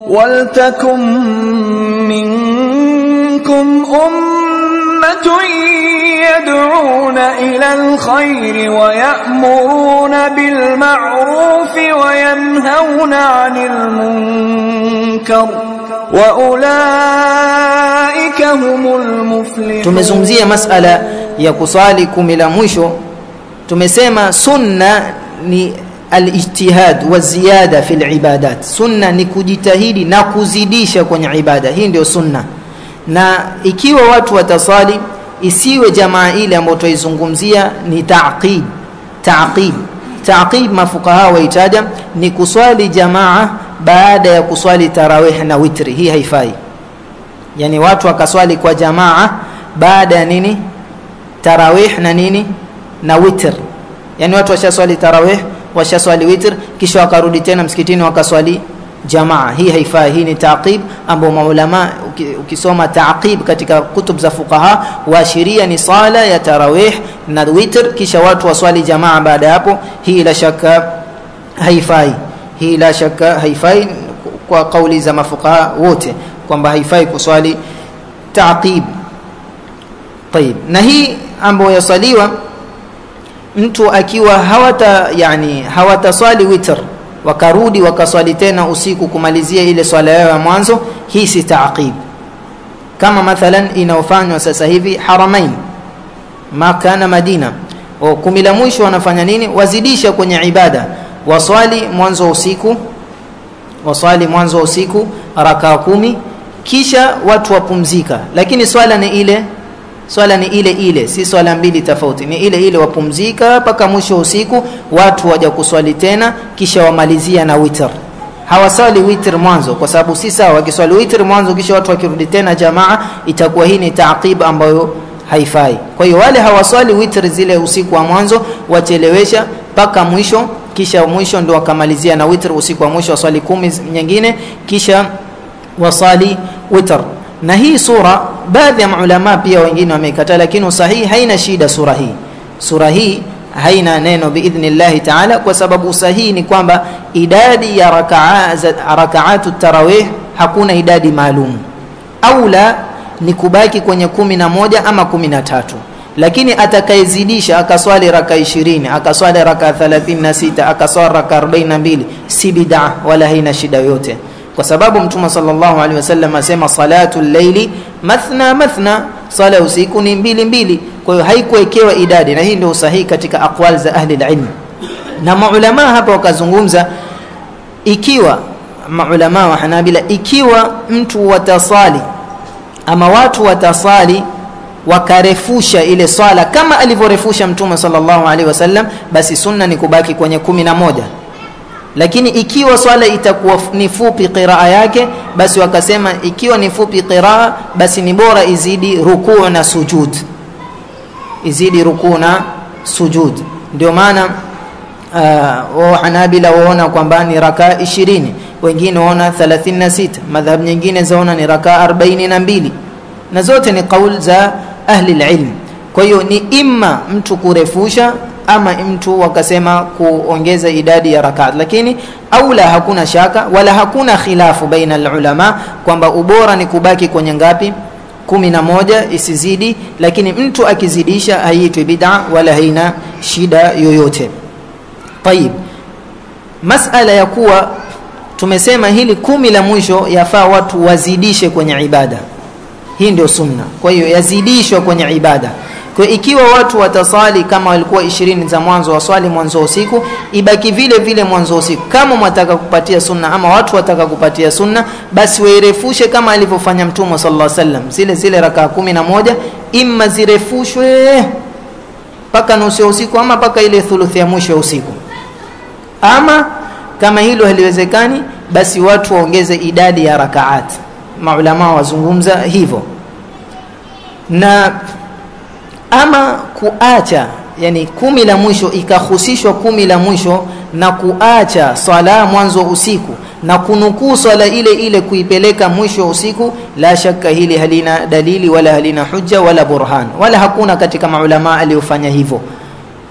وَلْتَكُنْ مِنْكُمْ أُمَّةٌ يَدْعُونَ إِلَى الْخَيْرِ وَيَأْمُرُونَ بِالْمَعْرُوفِ وَيَنْهَوْنَ عَنِ الْمُنْكَرِ وَأُولَئِكَ هُمُ الْمُفْلِحُونَ. Tumezungumzia masala ya kusali 10 la mwisho. Tumesema sunna ni al-ijtihad wa ziyada fi al-ibadat. Sunna ni kujitahidi na kuzidisha kwenye ibada. Hii ndio sunna. Na ikiwa watu watasali, isiwe jamaa ile ambayo tuizungumzia ni ta'qib. Ta'qib mafukaha waitaja ni kuswali jamaa baada ya kuswali tarawih na witri. Hii haifai. Yani watu wakaswali kwa jamaa baada ya nini? Tarawih na nini? Na witr. Yani watu washaswali tarawih, washaswali witr, kisha wakarudi tena msikitini wakaswali jamaa. Hii haifai. Hii ni taqib ambao maulama ukisoma taqib katika kutub za fuqaha waashiria ni sala ya tarawih na witr kisha watu waswali jamaa baada hapo. Hii la shaka haifai. Hii la shaka haifai kwa kauli za mafuqaha wote kwamba haifai kuswali taqib. Tayib, na hii ambayo yasaliwa mtu akiwa hawataswali witr wakarudi wakaswali tena usiku kumalizia ile swala yao ya mwanzo, hii si taqib. Kama mathalan inaofanywa sasa hivi Haramain, Makkah na Madina, au 10 la mwisho wanafanya nini? Wazidisha kwenye ibada, waswali mwanzo wa usiku rakaa 10 kisha watu wapumzika, lakini swala ni ile, si swala mbili tofauti, ni ile wapumzika mpaka mwisho usiku, watu waje kuswali tena kisha wamalizia na witr. Hawaswali witr mwanzo kwa sababu si sawa. Wakiswali witr mwanzo kisha watu wakirudi tena jamaa, itakuwa hii ni taqib ambayo haifai. Kwa hiyo wale hawaswali witr zile usiku wa mwanzo wachelewesha mpaka mwisho, kisha mwisho ndio wakamalizia na witr usiku wa mwisho, waswali 10 nyingine kisha wasali witr. Na hii sura baadhi ya maulama pia wengine wamekataa, lakini sahihi haina shida. Sura hii haina neno biidhnillah ta'ala, kwa sababu sahihi ni kwamba idadi ya rakaatu tarawih hakuna idadi maalum. Aula ni kubaki kwenye 11 ama 13, lakini atakayezidisha akaswali raka 20, akaswali raka 36, akaswali raka 42, si bid'a wala haina shida yote, kwa sababu Mtume sallallahu alaihi wasallam asema salatul layli mathna, sala usiku ni 2. Kwa hiyo haikuwekewa idadi, na hii ndio sahihi katika aqwal za ahli ilm. Na maulama hapa wakazungumza, ikiwa maulama wa Hanabila, ikiwa mtu watasali ama watu watasali wakarefusha ile swala kama alivyorefusha Mtume sallallahu alaihi wasallam, basi sunna ni kubaki kwenye 11. Lakini ikiwa swala itakuwa ni fupi qiraa yake, basi wakasema ikiwa ni fupi qiraa, basi ni bora izidi rukuu na sujud. Ndio maana wa Hanabila waona kwamba ni raka 20, wengine waona 36, madhhab nyingine zaona ni raka 42, na zote ni kauli za ahli ilm. Kwa hiyo ni imma mtu kurefusha ama mtu wakasema kuongeza idadi ya rakat, lakini aula hakuna shaka wala hakuna khilafu baina ulama kwamba ubora ni kubaki kwenye ngapi? 11 isizidi, lakini mtu akizidisha haitwi bid'a wala haina shida yoyote. Tayib, masala ya kuwa tumesema hili 10 la mwisho yafaa watu wazidishe kwenye ibada, hii ndio sunna. Kwa hiyo yazidishwa kwenye ibada. Kwa ikiwa watu watasali kama walikuwa 20 za mwanzo, waswali mwanzo usiku, ibaki vile mwanzo usiku. Kama mwataka kupatia sunna ama watu wataka kupatia sunna, basi wairefushe kama alivyofanya Mtume sallallahu alaihi wasallam. Zile rakaa 11 imma zirefushwe paka nusu usiku ama paka ile thuluthi ya mwisho usiku. Ama kama hilo haliwezekani, basi watu waongeze idadi ya rakaat. Maulama wazungumza hivyo. Na ama kuacha, yani 10 la mwisho ikahusishwa 10 la mwisho na kuacha swala mwanzo usiku na kunukuu swala ile kuipeleka mwisho usiku, la shaka hili halina dalili wala halina hujja wala burhan, wala hakuna katika maulama aliyofanya hivyo.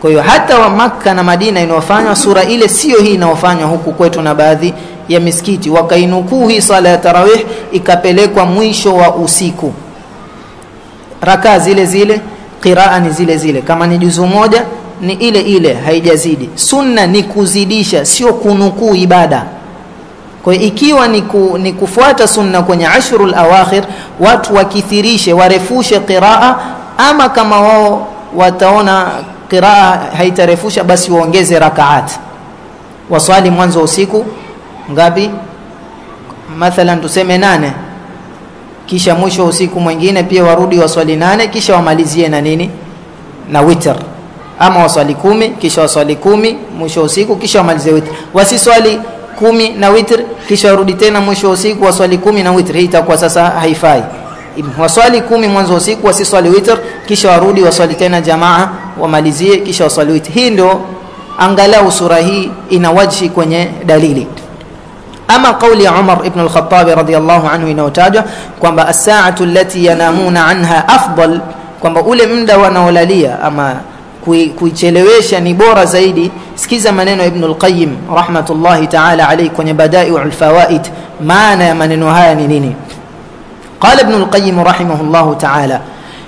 Kwa hiyo hata wa Makkah na Madina inayofanywa sura ile sio hii inayofanywa huku kwetu na baadhi ya misikiti, wakainukuu hii swala ya tarawih ikapelekwa mwisho wa usiku. Rakaa zile zile, qiraa ni zile zile, kama ni juzu moja ni ile ile, haijazidi. Sunna ni kuzidisha, sio kunukuu ibada. Kwa ikiwa ni kufuata sunna kwenye ashrul awakhir, watu wakithirishe, warefushe qiraa, ama kama wao wataona qiraa haitarefusha, basi waongeze rakaat. Waswali mwanzo usiku ngapi? Mathalan tuseme 8, kisha mwisho usiku mwingine pia warudi waswali 8, kisha wamalizie na nini? Na witr. Ama waswali 10 kisha waswali 10 mwisho usiku kisha wamalizie witr. Wasiswali 10 na witr kisha warudi tena mwisho usiku waswali 10 na witr. Hii itakuwa sasa haifai. Waswali 10 mwanzo usiku, wasiswali witr, kisha warudi waswali tena jamaa wamalizie kisha waswali witr. Hii ndio angalau sura hii ina wajhi kwenye dalili. Ama kauli ya Umar ibn al-Khattab radiyallahu anhu inayotajwa kwamba as-sa'atu allati yanamuna anha afdal, kwamba ule muda wanaolalia ama kuichelewesha ni bora zaidi. Sikiza maneno Ibn al-Qayyim rahmatullahi ta'ala alayhi kwenye Bada'i'ul Fawaid, maana ya maneno haya ni nini? Qala Ibn al-Qayyim rahimahullahu ta'ala,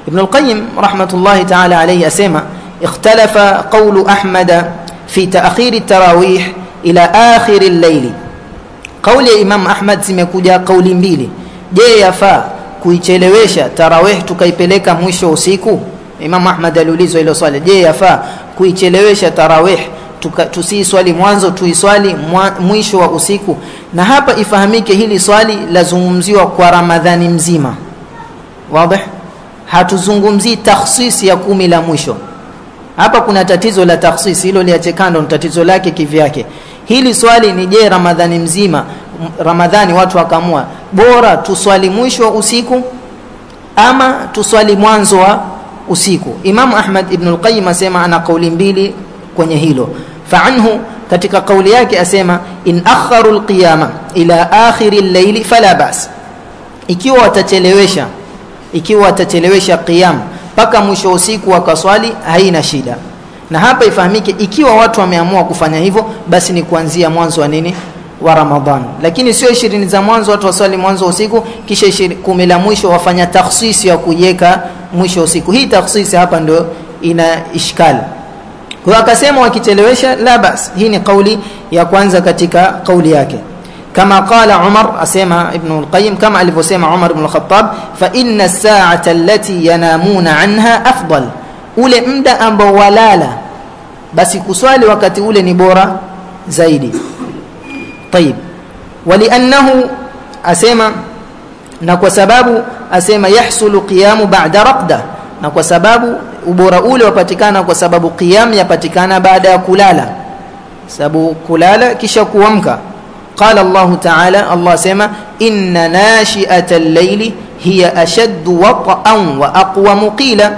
Ibn al-Qayyim rahmatullahi ta'ala alayhi asema ikhtalafa qawlu Ahmad fi ta'khir at-tarawih ila akhir al-layl. Kauli ya Imam Ahmad zimekuja kauli mbili. Je, yafaa kuichelewesha tarawih tukaipeleka mwisho usiku? Imam Ahmad aliulizwa hilo swali. Je, yafaa kuichelewesha tarawih tusiswali mwanzo tuiswali mwisho wa usiku? Na hapa ifahamike hili swali lazungumziwa kwa Ramadhani mzima. Wazi? Hatuzungumzii takhsis ya 10 la mwisho. Hapa kuna tatizo la takhsis, hilo liache kando, ni tatizo lake kivyake. Hili swali ni je, Ramadhani mzima, Ramadhani watu wakamua bora tuswali mwisho wa usiku ama tuswali mwanzo wa usiku? Imam Ahmad ibn al-Qayyim asema ana kauli mbili kwenye hilo. Fa'anhu, katika kauli yake asema in akharu al-qiyama ila akhir al-layl fala bas, ikiwa watachelewesha qiyam paka mwisho usiku wakaswali haina shida. Na hapa ifahamike ikiwa watu wameamua kufanya hivyo, basi ni kuanzia mwanzo wa nini? Wa Ramadhan. Lakini sio 20 za mwanzo watu waswali mwanzo usiku kisha 10 la mwisho wafanya takhsis ya kujeka mwisho usiku. Hii takhsis hapa ndio ina ishkali. Kwa akasema wakichelewesha la bas. Hii ni kauli ya kwanza katika kauli yake. Kama qala Umar, asema Ibn al-Qayyim kama alivyosema Umar ibn al-Khattab, fa inna as-sa'ata allati yanamuna anha afdal, ule muda ambao walala basi kuswali wakati ule ni bora zaidi. Tayib, waliannahu, asema na kwa sababu asema yahsulu qiyamu ba'da raqda, na kwa sababu ubora ule wapatikana kwa sababu qiyam yapatikana baada ya kulala, sababu kulala kisha kuamka. Qala Allah ta'ala, Allah asema inna nashi'ata al-layli hiya ashaddu wat'an wa aqwamu qila,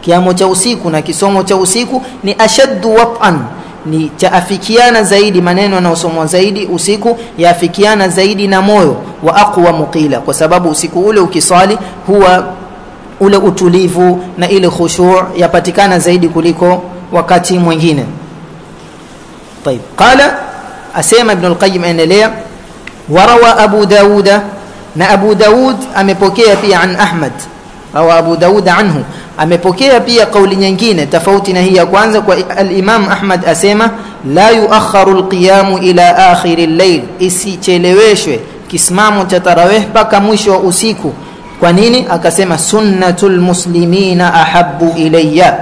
kiamo cha usiku na kisomo cha usiku ni ashaddu wat'an, ni chaafikiana zaidi, maneno yanayosomwa zaidi usiku yaafikiana zaidi na moyo, wa aqwamu qila, kwa sababu usiku ule ukisali huwa ule utulivu na ile khushu' yapatikana zaidi kuliko wakati mwingine. طيب, qala, asema Ibn al-Qayyim endelea, warawa Abu Dawud, na Abu Dawud amepokea pia an Ahmad, rawa Abu Dawud anhu, amepokea pia kauli nyingine tofauti na hii ya kwanza kwa al-Imam Ahmad, asema la yuakharu al-qiyamu ila akhir al-layl, isicheleweshwe kisimamo cha tarawih mpaka mwisho wa usiku. Kwa nini? Akasema sunnatul muslimina ahabbu ilayya,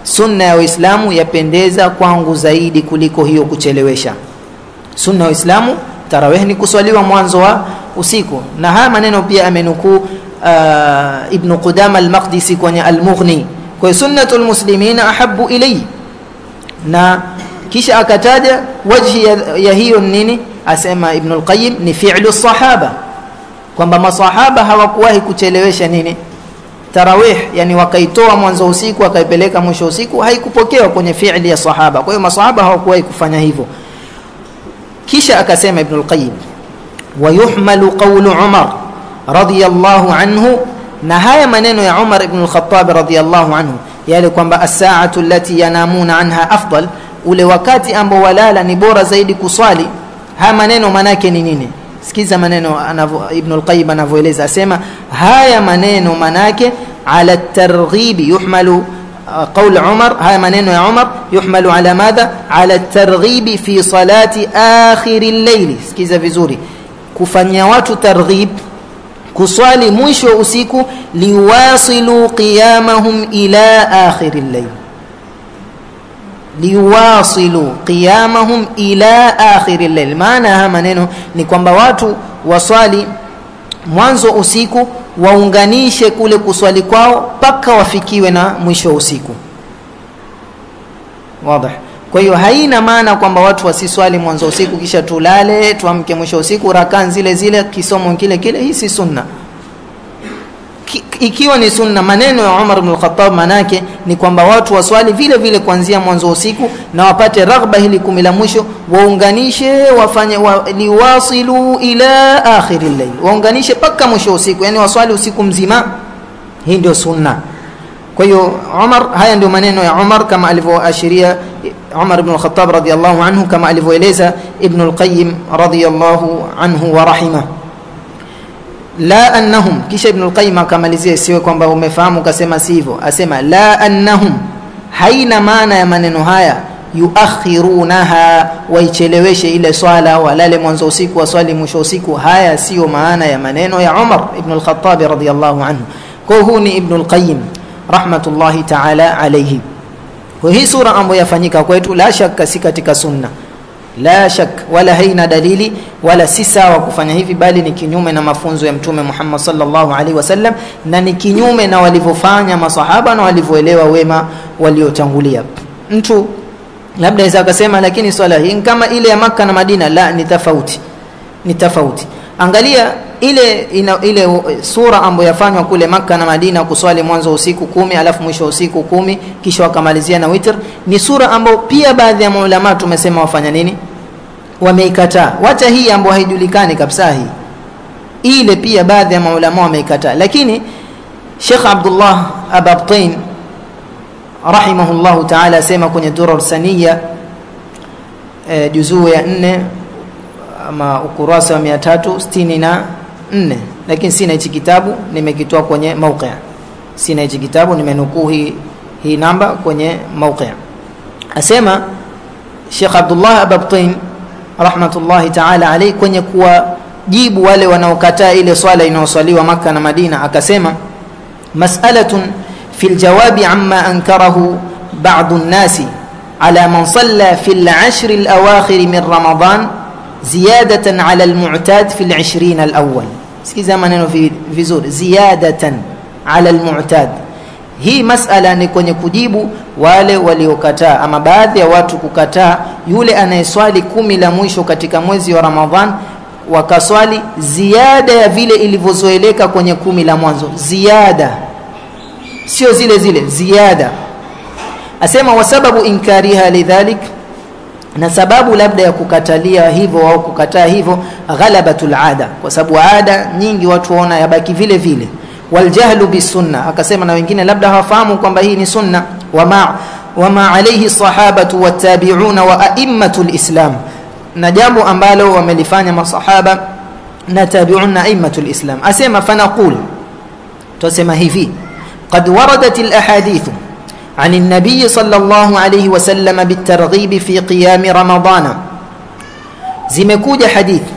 sunna ya Uislamu yapendeza kwangu zaidi kuliko hiyo kuchelewesha. Sunna ya Uislamu tarawih ni kuswaliwa mwanzo wa usiku. Na haya maneno pia amenukuu Ibn Qudama al-Maqdisi kwenye al-Mughni, kwa sunnatul muslimina ahabbu ilayya. Na kisha akataja wajhi ya hiyo nini, asema Ibn al-Qayyim ni fi'lu sahaba, kwamba masahaba hawakuwahi kuchelewesha nini tarawih, yani wakaitoa mwanzo usiku wakaipeleka mwisho usiku, haikupokewa kwenye fi'li ya sahaba. Kwa hiyo masahaba hawakuwahi kufanya hivyo. Kisha akasema Ibn al-Qayyim wa yuhmalu qawlu Umar radiyallahu anhu, na haya maneno ya Umar ibn al-Khattab radiyallahu anhu yale kwamba as-sa'atu allati yanamuna anha afdal, ule wakati ambao walala ni bora zaidi kuswali, haya maneno maana yake ni nini? Sikiza maneno Ibn al-Qayyim anavyoeleza, asema haya maneno maana yake ala at-targhib yuhmalu قول عمر, هاي maneno ya Umar, yuhmalu ala madha, ala at-targhib fi salati akhir al-layl. Sikiza vizuri, kufanya watu targhib kuswali mwisho wa usiku, liwasilu qiyamahum ila akhir al-layl, liwasilu qiyamahum ila akhir al-layl. Maana haya maneno ni kwamba watu waswali mwanzo usiku, waunganishe kule kuswali kwao paka wafikiwe na mwisho usiku. Wazi? Kwa hiyo haina maana kwamba watu wasiswali mwanzo usiku kisha tulale tuamke mwisho usiku rakan zile zile kisomo kile kile. Hii si sunna. Ikiwa ni sunna, maneno ya Umar ibn al-Khattab manake ni kwamba watu waswali vile vile kuanzia mwanzo usiku na wapate raghba hili kumi la mwisho, waunganishe, wafanye liwasilu ila akhir al-layl, waunganishe paka mwisho usiku, yani waswali usiku mzima. Hii ndio sunna. Kwa hiyo Umar, haya ndio maneno ya Umar kama alivyoashiria Umar ibn al-Khattab radiyallahu anhu, kama alivyoeleza Ibn al-Qayyim radiyallahu anhu wa rahimah. La annahum, kisha Ibn al-Qayyim akamalizia, siwe kwamba umefahamu kasema sivyo, asema la annahum, haina maana ya maneno haya yuakhirunaha, waicheleweshe ile swala, walale mwanzo usiku waswali mwisho usiku. Haya sio maana ya maneno ya Umar ibn al-Khattab radiyallahu anhu. Kwa huu ni Ibn al-Qayyim rahmatullahi ta'ala alayhi. Kwa hii sura ambayo yafanyika kwetu la shaka si katika sunna, la shak, wala haina dalili, wala si sawa kufanya hivi, bali ni kinyume na mafunzo ya Mtume Muhammad sallallahu alaihi wasallam, na ni kinyume na walivyofanya masahaba na walivyoelewa wema waliotangulia. Mtu labda aweza akasema lakini swala hii kama ile ya Makka na Madina. La, ni tofauti, ni tofauti. Angalia ile sura ambayo yafanywa kule Makka na Madina, kuswali mwanzo usiku 10 alafu mwisho usiku 10 kisha wakamalizia na witr, ni sura ambayo pia baadhi ya maulama tumesema wafanya nini, wameikataa. Wacha hii ambayo haijulikani kabisa, hii ile pia baadhi ya maulama wameikataa. Lakini Sheikh Abdullah Ababtain rahimahullahu ta'ala asema kwenye Durar Saniya juzuu ya 4 ama ukurasa wa 364, lakini sina hichi kitabu, nimekitoa kwenye mawqi'. Sina hichi kitabu, nimenukuu hii namba kwenye mawqi'. Asema Sheikh Abdullah Ababtain rahmatullahi ta'ala alayhi kwenye kuwajibu wale wanaokataa ile swala inayoswaliwa Makka na Madina, akasema mas'alatun fil jawabi amma ankarahu ba'd an-nasi ala man salla fil 'ashr al-awakhir min Ramadan ziyadatan ala al-mu'tad fil 20 al-awwal. Sikiza maneno vizuri, ziyadatan ala al-mu'tad. Hii masala ni kwenye kujibu wale waliokataa, ama baadhi ya watu kukataa yule anayeswali 10 la mwisho katika mwezi wa Ramadhan, wakaswali ziada ya vile ilivyozoeleka kwenye 10 la mwanzo. Ziada, sio zile ziada. Asema wasababu inkariha lidhalik, na sababu labda ya kukatalia hivyo au kukataa hivyo, ghalabatul ada, kwa sababu ada nyingi watu waona yabaki vile vile, waljahlu bisunna. Akasema na wengine labda hawafahamu kwamba hii ni sunna, wama alayhi sahabatu wattabi'una wa a'immatul islam, na jambo ambalo wamelifanya masahaba na tabi'un na a'immatul islam. Asema fanaqul, tusema hivi, qad waradatil ahadithu عن النبي صلى الله عليه وسلم بالترغيب في قيام رمضان. zimekuja hadithi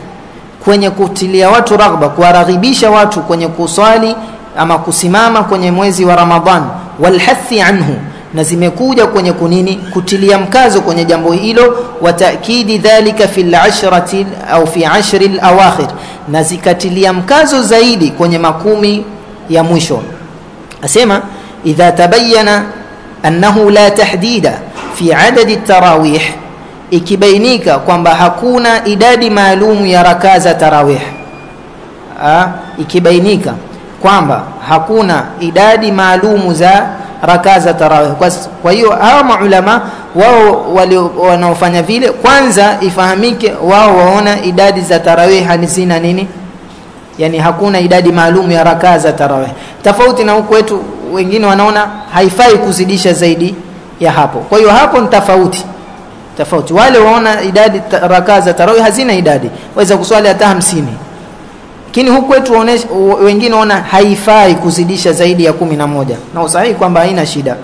kwenye kutilia watu raghba, kuwaraghibisha watu kwenye kuswali ama kusimama kwenye mwezi wa Ramadhan, walhathi anhu, na zimekuja kwenye kunini, kutilia mkazo kwenye jambo hilo, wa ta'kidi dhalika fil 'ashrati au fi 'ashri al-awakhir, na zikatilia mkazo zaidi kwenye 10 ya mwisho. Asema idha tabayyana annahu la tahdida fi adadi tarawih, ikibainika kwamba hakuna idadi maalum ya rakaa za tarawih. Ikibainika kwamba hakuna idadi maalum za rakaa za tarawih. Kwa hiyo hawa maulama wao wanaofanya vile, kwanza ifahamike wao waona idadi za tarawih hazina nini, yani hakuna idadi maalum ya rakaa za tarawih. Tofauti na huko wetu wengine wanaona haifai kuzidisha zaidi ya hapo. Kwa hiyo hapo ni tofauti, tofauti. Wale waona idadi rakaa za tarawih hazina idadi, waweza kuswali hata 50. Lakini huku kwetu wengine waona haifai kuzidisha zaidi ya 11, na usahihi kwamba haina shida.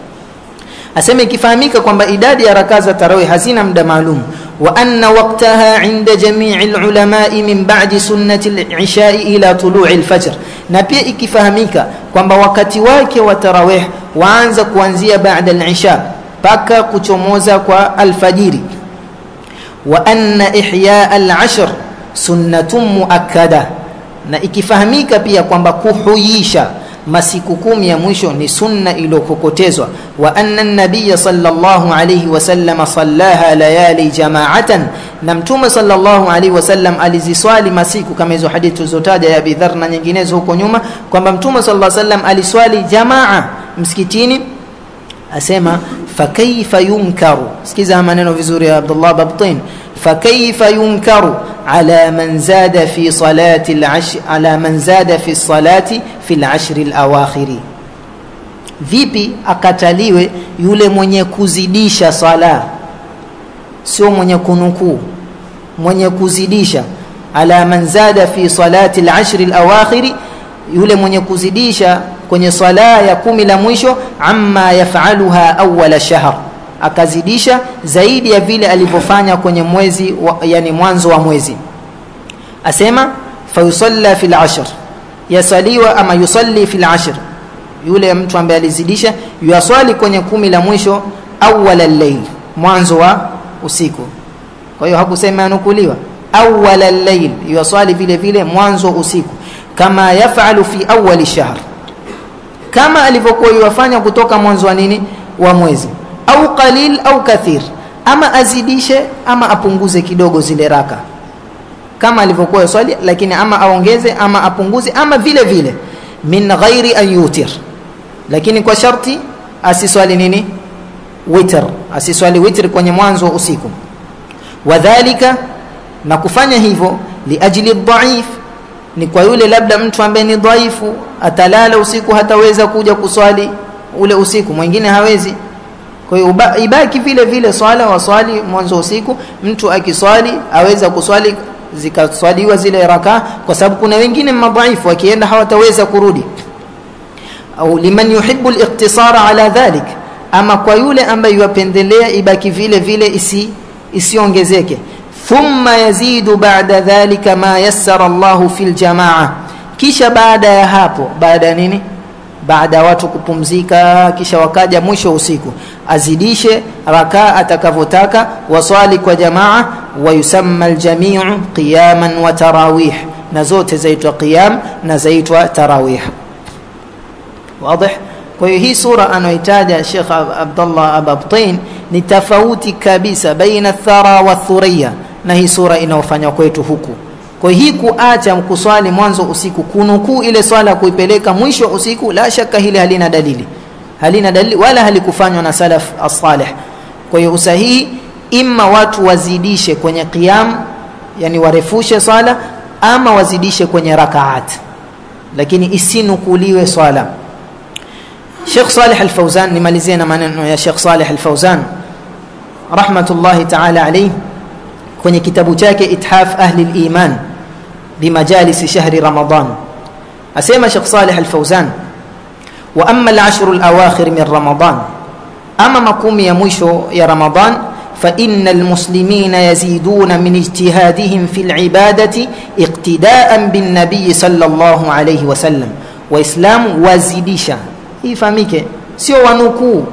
Aseme ikifahamika kwamba idadi ya rakaa za tarawih hazina muda maalum, wa anna waqtaha 'inda jami'i al-ulama'i min ba'di sunnati al-'isha'i ila tulu'i al-fajr, na pia ikifahamika kwamba wakati wake wa tarawih waanza kuanzia baada al-'isha paka kuchomoza kwa alfajiri, wa anna ihya al-'ashr sunnatun muakkada, na ikifahamika pia kwamba kuhuisha masiku 10 ya mwisho ni sunna iliyokokotezwa, wa anna an-nabiy sallallahu alayhi wasallam sallaha layali jama'atan, na mtume sallallahu alayhi wasallam aliziswali masiku kama hizo hadithi tulizotaja ya Abi Dharr na nyinginezo huko nyuma, kwamba mtume sallallahu alayhi wasallam aliswali jamaa msikitini. Asema fakaifa yunkaru, sikiza maneno vizuri ya Abdullah Babtin, fakaifa yunkaru ala man zada fi salati al-ashr, ala man zada fi salati fi al-ashr al-awakhiri, vipi akataliwe yule mwenye kuzidisha sala, sio mwenye kunukuu, mwenye kuzidisha. Ala man zada fi salati al-ashr al-awakhiri, yule mwenye kuzidisha kwenye swala ya 10 la mwisho, amma yaf'aluha awwal shahr, akazidisha zaidi ya vile alivyofanya kwenye mwezi yani mwanzo wa mwezi. Asema fa yusalla fil ashr, yasaliwa ama yusalli fil ashr, yule mtu ambaye alizidisha yusali kwenye 10 la mwisho, awwal al-layl, mwanzo wa usiku. Kwa hiyo hakusema anukuliwa, awwal al-layl, yusali vile vile mwanzo usiku, kama yaf'alu fi awwal shahr, kama alivyokuwa yafanya kutoka mwanzo wa nini wa mwezi, au qalil au kathir, ama azidishe ama apunguze kidogo zile raka kama alivyokuwa swali, lakini ama aongeze ama apunguze, ama vile vile min ghairi an yutir, lakini kwa sharti asiswali nini witr, asiswali witr kwenye mwanzo wa usiku. Wadhālika, na kufanya hivyo, liajli dhaif, ni kwa yule labda mtu ambaye ni dhaifu, atalala usiku, hataweza kuja kuswali ule usiku, mwingine hawezi. Kwa hiyo ibaki vile vile swala waswali mwanzo usiku, mtu akiswali aweza kuswali zikaswaliwa zile raka, kwa sababu kuna wengine madhaifu wakienda hawataweza kurudi. Au liman yuhibbu al-iqtisara ala dhalik, ama kwa yule ambaye yapendelea ibaki vile vile isiongezeke. Thumma yazidu ba'da dhalika ma yassara Allahu fil jamaa, kisha baada ya hapo, baada nini, baada watu kupumzika, kisha wakaja mwisho usiku, azidishe rakaa atakavotaka, waswali kwa jamaa. Wa yusamma al-jami'u qiyaman wa tarawih, na zote zaitwa qiyam na zaitwa tarawih. Wazi? Kwa hiyo hii sura anayoitaja Sheikh Abdullah Ababtin ni tofauti kabisa baina thara wa thuriya na hii sura inaofanya kwetu huku. Kwa hii kuacha kuswali mwanzo usiku, kunukuu ile swala kuipeleka mwisho usiku, la shaka hili halina dalili wala halikufanywa na salaf as-salih. Kwa hiyo usahihi, imma watu wazidishe kwenye qiyam, yani warefushe swala, ama wazidishe kwenye rakaat, lakini isinukuliwe swala. Sheikh Salih Al-Fawzan, nimalizie na maneno ya Sheikh Salih Al-Fawzan rahmatullahi ta'ala alayhi kwenye kitabu chake Ithaf Ahli al-Iman bimajalis shahri Ramadan. Asema Sheikh Salih Al-Fawzan, wa amma al-ashr al-awakhir min Ramadan, ama makumi ya mwisho ya Ramadan, fa innal muslimina yaziduna min ijtihadihim fil ibadati iqtida'an bin nabiy sallallahu alayhi wasallam. Waislamu wazidisha, ifahamike, sio wanukuu,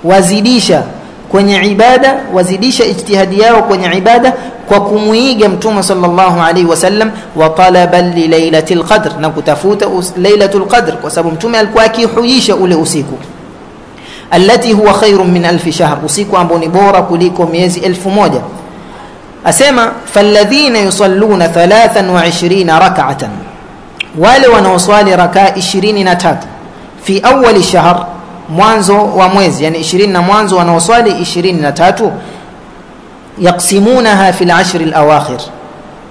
wazidisha kwenye ibada, wazidisha ijtihadi yao kwenye ibada kwa kumuiga mtume sallallahu alaihi wasallam, wa talaban li lailatul qadr, na kutafuta lailatul qadr, kwa sababu mtume alikuwa akihuisha ule usiku, allati huwa khairun min alf shahr, usiku ambao ni bora kuliko miezi 1000. Asema falladhina yusalluna 23 rak'atan, wale wanaoswali rakaa 23 fi awwal shahr, mwanzo wa mwezi, yani 20 na mwanzo wanaoswali 23, yaqsimunaha fil ashr al-awakhir,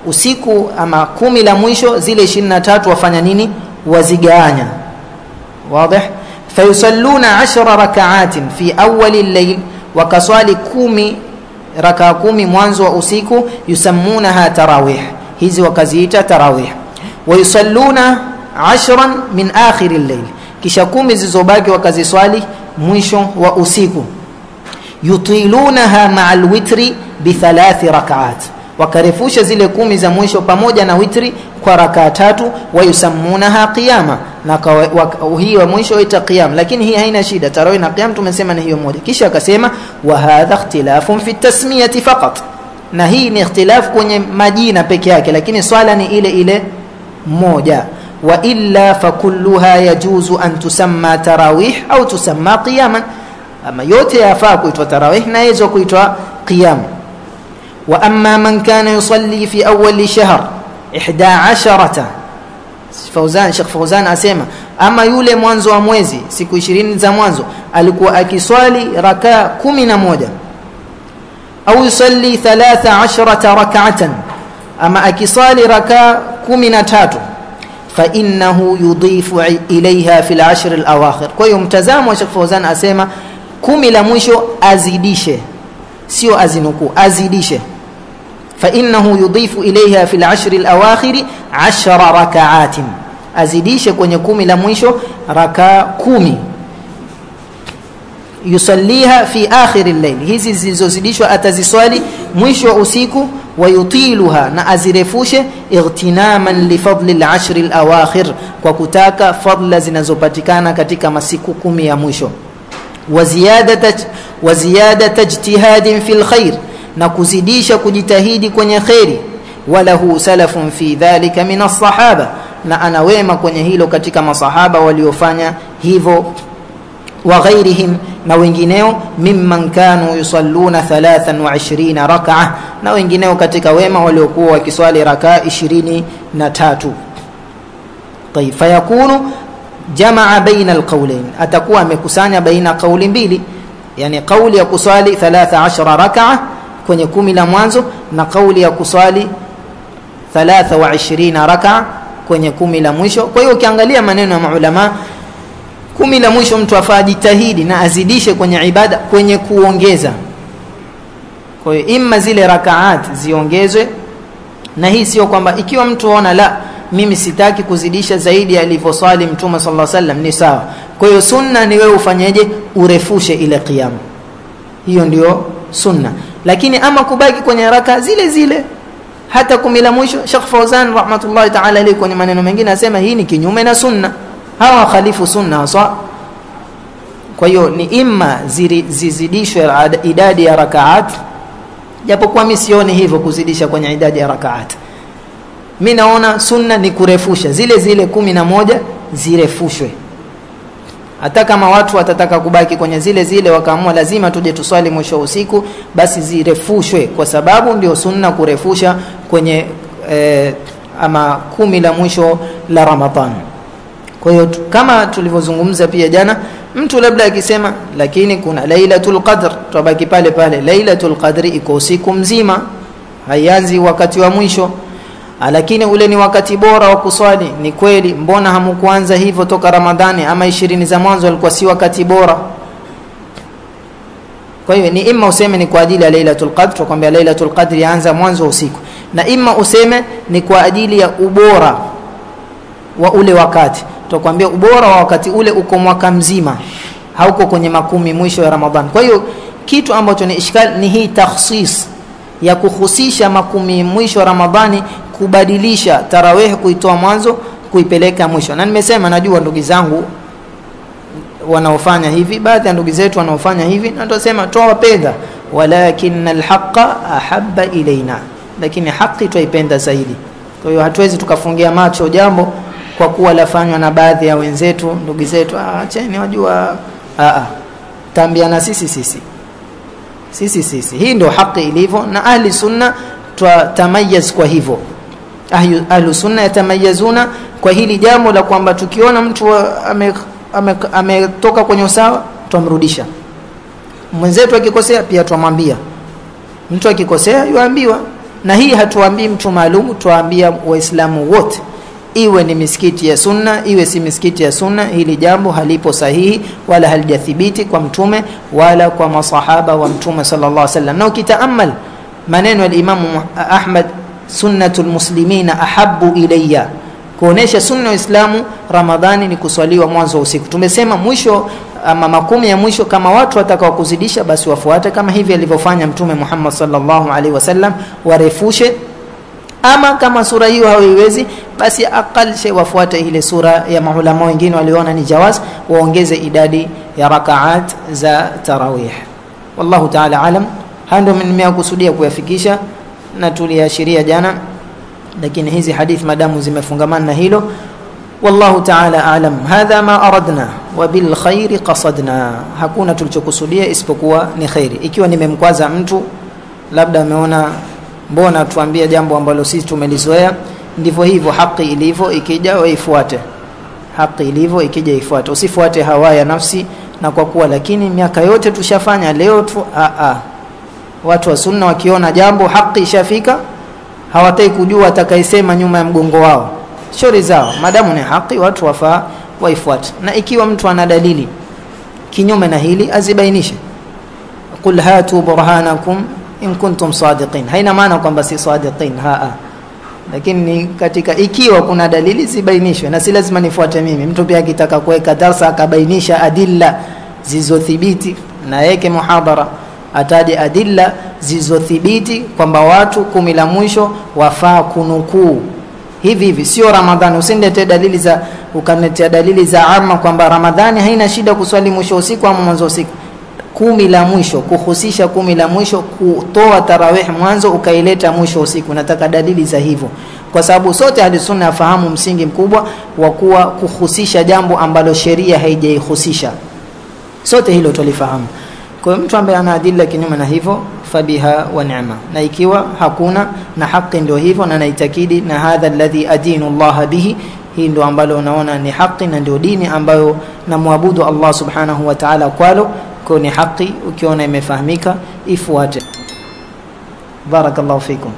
usiku ama 10 la mwisho, zile 23 wafanya nini, wazigawanya. Wazi? Fayusalluna 10 rak'atin fi awwal al-layl, wakaswali 10 raka 10 mwanzo wa usiku, yusammunaha tarawih, hizi wakaziita tarawih. Wa yusalluna 10 min akhir al-layl, kisha 10 zilizobaki wakaziswali mwisho wa usiku. Yutilunaha ma'a al-witri bi 3 rak'at, wakarefusha zile 10 za mwisho pamoja na witri kwa rakaa 3. Wa yusammunaha qiyama, na hii wa mwisho ita qiyam, lakini hii haina shida, tarawih na qiyam tumesema ni hiyo moja. Kisha akasema wa hadha ikhtilafun fi tasmiyati faqat, na hii ni ikhtilaf kwenye majina peke yake, lakini swala ni ile ile moja. Wa illa fa kulluha yajuzu an tusamma tarawih au tusamma qiyaman, ama yote yafaa kuitwa tarawih na hizo kuitwa qiyam. Wa amma man kana yusalli fi awwal shahr 11, Sheikh Fauzan asema ama yule mwanzo wa mwezi siku 20 za mwanzo alikuwa akiswali rakaa 11, au yusalli 13 rak'atan, ama akiswali rakaa 13, fa innahu yudhifu ilaiha fi al-ashr al-awakhir. Kwa hiyo mtazamo wa Sheikh Fauzan asema 10 la mwisho azidishe, sio azinuku, azidishe. Fa innahu yudhifu ilaiha fi al-ashr al-awakhir 10 rak'atin, azidishe kwenye 10 la mwisho rakaa 10. Yusalliha fi akhir al-layl, hizi zilizozidishwa ataziswali mwisho wa usiku. Wa yutiluha, na azirefushe ightinaman li fadli al-ashr al-awakhir, kwa kutaka fadla zinazopatikana katika masiku 10 ya mwisho. Wa ziyadata ijtihadin fil khair, na kuzidisha kujitahidi kwenye khairi. Walahu salafun fi dhalika min as-sahaba, na ana wema kwenye hilo katika masahaba waliofanya hivyo. Wa ghairihim, na wengineo, mimman kanu yusalluna 23 rak'a, na wengineo katika wema waliokuwa wakiswali rakaa 23. Tayib, fayakunu jamaa baina alqawlain, atakuwa amekusanya baina kauli mbili, yani kauli ya kuswali 13 rak'a kwenye 10 la mwanzo, na kauli ya kuswali 23 rak'a kwenye 10 la mwisho. Kwa hiyo ukiangalia maneno ya maulama, 10 la mwisho mtu afaa jitahidi na azidishe kwenye ibada, kwenye kuongeza. Kwa hiyo imma zile rakaat ziongezwe, na hii sio kwamba ikiwa mtu aona la mimi sitaki kuzidisha zaidi alivyoswali Mtume sallallahu alaihi wasallam, ni sawa. Kwa hiyo sunna ni wewe ufanyeje, urefushe ile qiyam, hiyo ndio sunna. Lakini ama kubaki kwenye raka zile zile hata 10 la mwisho, Sheikh Fauzan rahmatullahi ta'ala alayhi kwenye maneno mengine asema hii ni kinyume na sunna, hawa khalifu sunna hasa. Kwa hiyo ni imma zizidishwe idadi ya rakaat, japokuwa mimi sioni hivyo kuzidisha kwenye idadi ya rakaat. Mimi naona sunna ni kurefusha zile zile 11 zirefushwe. Hata kama watu watataka kubaki kwenye zile zile wakaamua lazima tuje tuswali mwisho usiku, basi zirefushwe, kwa sababu ndio sunna kurefusha kwenye ama 10 la mwisho la Ramadhan. Kwa hiyo kama tulivyozungumza pia jana, mtu labda akisema lakini kuna Lailatul Qadr, tubaki pale pale. Lailatul Qadr iko usiku mzima, haianzi wakati wa mwisho, lakini ule ni wakati bora wa kuswali. Ni kweli, mbona hamkuanza hivyo toka Ramadhani? Ama 20 za mwanzo alikuwa si wakati bora? Kwa hiyo ni imma useme ni kwa ajili ya Lailatul Qadr, tukwambia Lailatul Qadr yaanza mwanzo wa usiku, na imma useme ni kwa ajili ya ubora wa ule wakati, tukwambia ubora wa wakati ule uko mwaka mzima, hauko kwenye 10 mwisho ya Ramadhani. Kwa hiyo kitu ambacho ni ishkal ni hii takhsis ya kuhusisha 10 mwisho wa Ramadhani, kubadilisha tarawih kuitoa mwanzo kuipeleka mwisho. Na nimesema najua ndugu zangu wanaofanya hivi, baadhi ya ndugu zetu wanaofanya hivi, na tutasema tuwapenda, walakin alhaqa ahabba ilaina, lakini haki tuipenda zaidi. Kwa hiyo hatuwezi tukafungia macho jambo kwa kuwa lafanywa na baadhi ya wenzetu, ndugu zetu, acheni wajua, tambiana sisi. Hii ndio haki ilivyo, na ahli sunna tutamayaz kwa hivyo. Ahli sunna yatamayazuna kwa hili jambo la kwamba tukiona mtu ametoka kwenye usawa tumrudisha. Mwenzetu akikosea pia tumwambia. Mtu akikosea yuambiwa, na hii hatuambii mtu maalum, tuambia waislamu wote. iwe ni misikiti ya sunna iwe si misikiti ya sunna, hili jambo halipo sahihi wala halijathibiti kwa mtume wala kwa masahaba wa mtume sallallahu alaihi wasallam. Na ukitaamal maneno ya Imam Ahmad, sunnatul muslimina ahabbu ilayya, kuonesha sunna wa Uislamu Ramadhani ni kuswaliwa mwanzo wa usiku. Tumesema mwisho ama makumi ya mwisho, kama watu watakao kuzidisha basi wafuate kama hivi alivyofanya mtume Muhammad sallallahu alaihi wasallam, warefushe. Ama kama sura hiyo hawaiwezi basi aqal shay wafuate ile sura ya maulama wengine waliona ni jawaz, waongeze idadi ya rakaat za tarawih. Wallahu ta'ala alam. Hando nimekusudia kuyafikisha na tuliashiria jana, lakini hizi hadith madamu zimefungamana na hilo. Wallahu ta'ala alam. Hadha ma aradna wa bil khairi qasadna, hakuna tulichokusudia isipokuwa ni khairi. Ikiwa nimemkwaza mtu, labda ameona mbona tuambie jambo ambalo sisi tumelizoea, ndivyo hivyo haki ilivyo, ikija waifuate haki ilivyo, ikija ifuate, usifuate hawa ya nafsi. Na kwa kuwa lakini miaka yote tushafanya, leo tu watu wa sunna wakiona jambo haki ishafika, hawataki kujua atakayesema nyuma ya mgongo wao, shauri zao. Madamu ni haki, watu wafaa waifuate. Na ikiwa mtu ana dalili kinyume na hili azibainishe. Qul hatu burhanakum in kuntum sadiqin, haina maana kwamba si sadiqin, lakini katika ikiwa kuna dalili zibainishwe, na si lazima nifuate mimi. Mtu pia akitaka kuweka darasa akabainisha adilla zizothibiti, na yake muhadhara ataje adilla zizothibiti kwamba watu 10 la mwisho wafaa kunukuu hivi, sio Ramadhani. Usindete dalili za ukaniletea dalili za amma kwamba Ramadhani haina shida kuswali mwisho usiku au mwanzo usiku. 10 la mwisho, kuhusisha 10 la mwisho, kutoa tarawih mwanzo ukaileta mwisho usiku, nataka dalili za hivyo, kwa sababu sote hadi sunna yafahamu msingi mkubwa wa kuwa kuhusisha jambo ambalo sheria haijaihusisha, sote hilo tulifahamu. Kwa mtu ambaye ana adilla kinyume na hivyo, fabiha wa ni'ma. Na ikiwa hakuna na haki ndio hivyo, na naitakidi na hadha alladhi adinu Allah bihi, hii ndio ambalo unaona ni haki na ndio dini ambayo namwabudu Allah subhanahu wa ta'ala kwalo, kwa ni haki. Ukiona imefahamika ifuate. Barakallahu fikum.